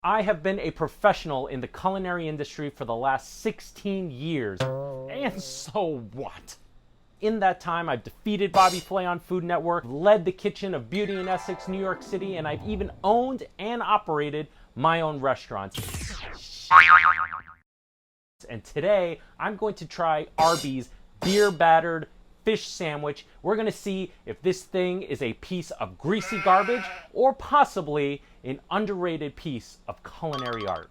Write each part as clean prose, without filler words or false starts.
I have been a professional in the culinary industry for the last 16 years. And so what? In that time, I've defeated Bobby Flay on Food Network, led the kitchen of Beauty in Essex, New York City, and I've even owned and operated my own restaurants. And today, I'm going to try Arby's beer battered fish sandwich. We're going to see if this thing is a piece of greasy garbage or possibly an underrated piece of culinary art.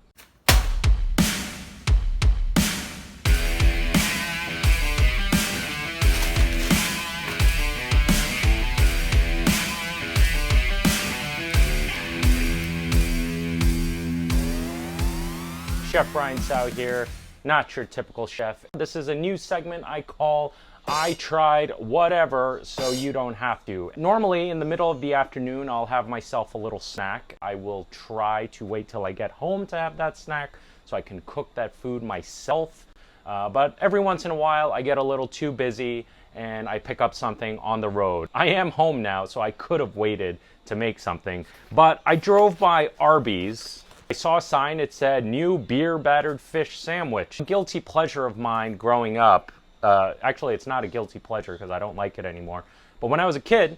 Chef Brian Tsao here, not your typical chef. This is a new segment I call I Tried Whatever So You Don't Have to. Normally in the middle of the afternoon I'll have myself a little snack. I will try to wait till I get home to have that snack so I can cook that food myself. But every once in a while I get a little too busy and I pick up something on the road. I am home now, so I could have waited to make something, but I drove by Arby's. I saw a sign that said new beer battered fish sandwich. A guilty pleasure of mine growing up. Actually, it's not a guilty pleasure because I don't like it anymore. But when I was a kid,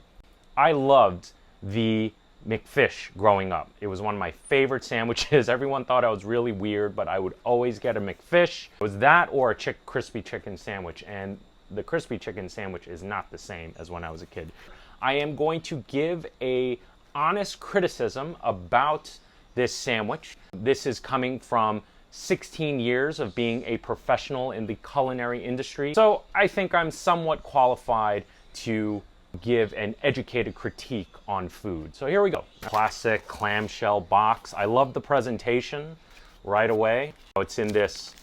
I loved the McFish growing up. It was one of my favorite sandwiches. Everyone thought I was really weird, but I would always get a McFish. It was that or a crispy chicken sandwich. And the crispy chicken sandwich is not the same as when I was a kid. I am going to give a honest criticism about this sandwich. This is coming from 16 years of being a professional in the culinary industry. So I think I'm somewhat qualified to give an educated critique on food. So here we go. Classic clamshell box. I love the presentation right away. It's in this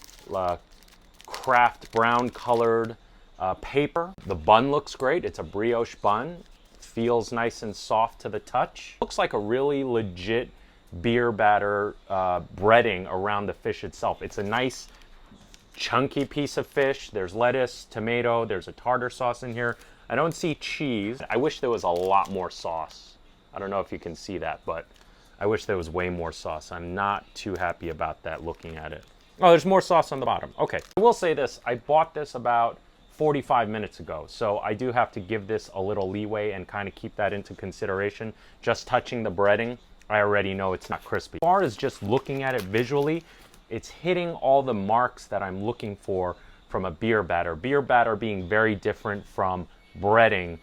craft brown colored paper. The bun looks great. It's a brioche bun. Feels nice and soft to the touch. Looks like a really legit beer batter breading around the fish itself. It's a nice chunky piece of fish. There's lettuce, tomato, there's a tartar sauce in here. I don't see cheese. I wish there was a lot more sauce. I don't know if you can see that, but I wish there was way more sauce. I'm not too happy about that looking at it. Oh, there's more sauce on the bottom. Okay, I will say this. I bought this about 45 minutes ago, so I do have to give this a little leeway and kind of keep that into consideration. Just touching the breading, I already know it's not crispy. As far as just looking at it visually, it's hitting all the marks that I'm looking for from a beer batter. Beer batter being very different from breading.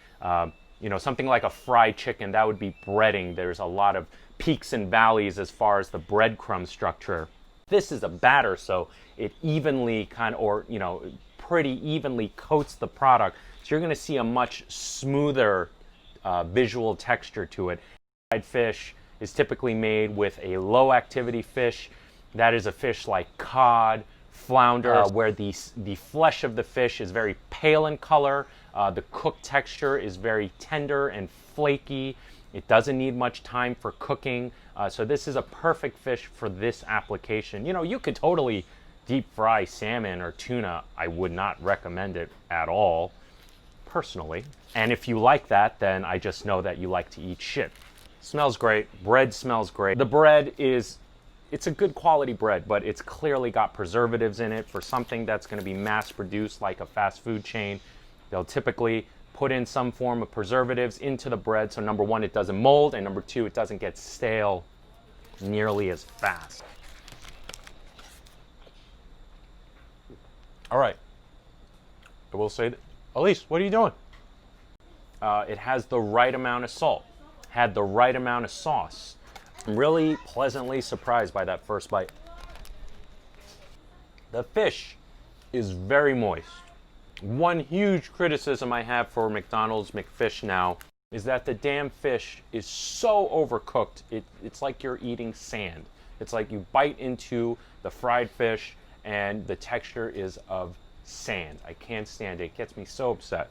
You know, something like a fried chicken, that would be breading. There's a lot of peaks and valleys as far as the breadcrumb structure. This is a batter, so it evenly pretty evenly coats the product. So you're gonna see a much smoother visual texture to it. Fried fish is typically made with a low activity fish. That is a fish like cod, flounder, where the flesh of the fish is very pale in color. The cooked texture is very tender and flaky. It doesn't need much time for cooking. So this is a perfect fish for this application. You know, you could totally deep fry salmon or tuna. I would not recommend it at all, personally. And if you like that, then I just know that you like to eat shit. Smells great. Bread smells great. The bread it's a good quality bread, but it's clearly got preservatives in it. For something that's going to be mass produced like a fast food chain, they'll typically put in some form of preservatives into the bread. So number one, it doesn't mold, and number two, it doesn't get stale nearly as fast. All right. I will say that, Elise, what are you doing? It has the right amount of salt. Had the right amount of sauce. I'm really pleasantly surprised by that first bite. The fish is very moist. One huge criticism I have for McDonald's McFish now is that the damn fish is so overcooked. It's like you're eating sand. It's like you bite into the fried fish and the texture is of sand. I can't stand it. It gets me so upset.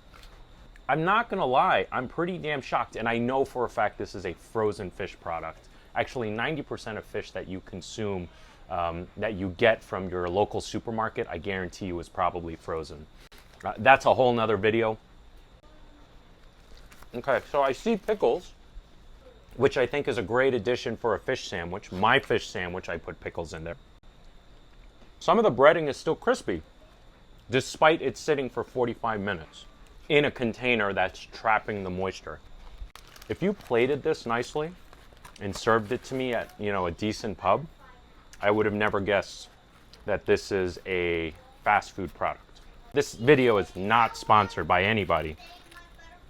I'm not gonna lie, I'm pretty damn shocked, and I know for a fact this is a frozen fish product. Actually, 90% of fish that you consume, that you get from your local supermarket, I guarantee you is probably frozen. That's a whole nother video. Okay, so I see pickles. which I think is a great addition for a fish sandwich. My fish sandwich, I put pickles in there. Some of the breading is still crispy, despite it sitting for 45 minutes in a container that's trapping the moisture. If you plated this nicely and served it to me at, a decent pub, I would have never guessed that this is a fast food product. This video is not sponsored by anybody.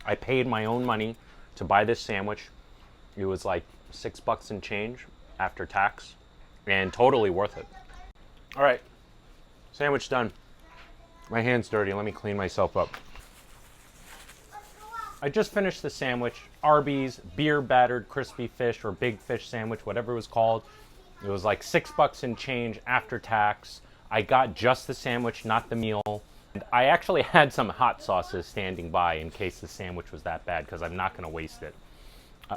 I paid my own money to buy this sandwich. It was like $6 and change after tax, and totally worth it. All right, sandwich done. My hand's dirty, let me clean myself up. I just finished the sandwich, Arby's beer battered crispy fish or big fish sandwich, whatever it was called. It was like $6 and change after tax. I got just the sandwich, not the meal. And I actually had some hot sauces standing by in case the sandwich was that bad, because I'm not gonna waste it.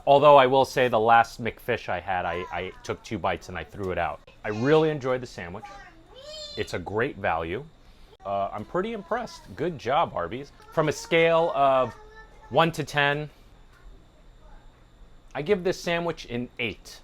Although I will say the last McFish I had, I took 2 bites and I threw it out. I really enjoyed the sandwich. It's a great value. I'm pretty impressed. Good job, Arby's. From a scale of 1 to 10, I give this sandwich an 8.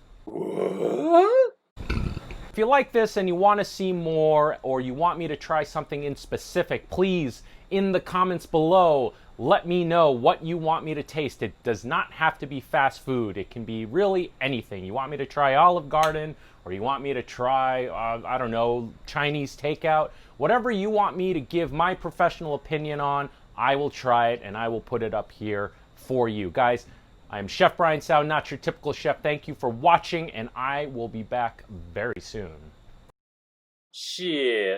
If you like this and you want to see more, or you want me to try something in specific, please, in the comments below, let me know what you want me to taste. It does not have to be fast food. It can be really anything. You want me to try Olive Garden, or you want me to try, I don't know, Chinese takeout. Whatever you want me to give my professional opinion on, I will try it and I will put it up here for you. Guys, I'm Chef Brian Tsao, not your typical chef. Thank you for watching, and I will be back very soon. Shit.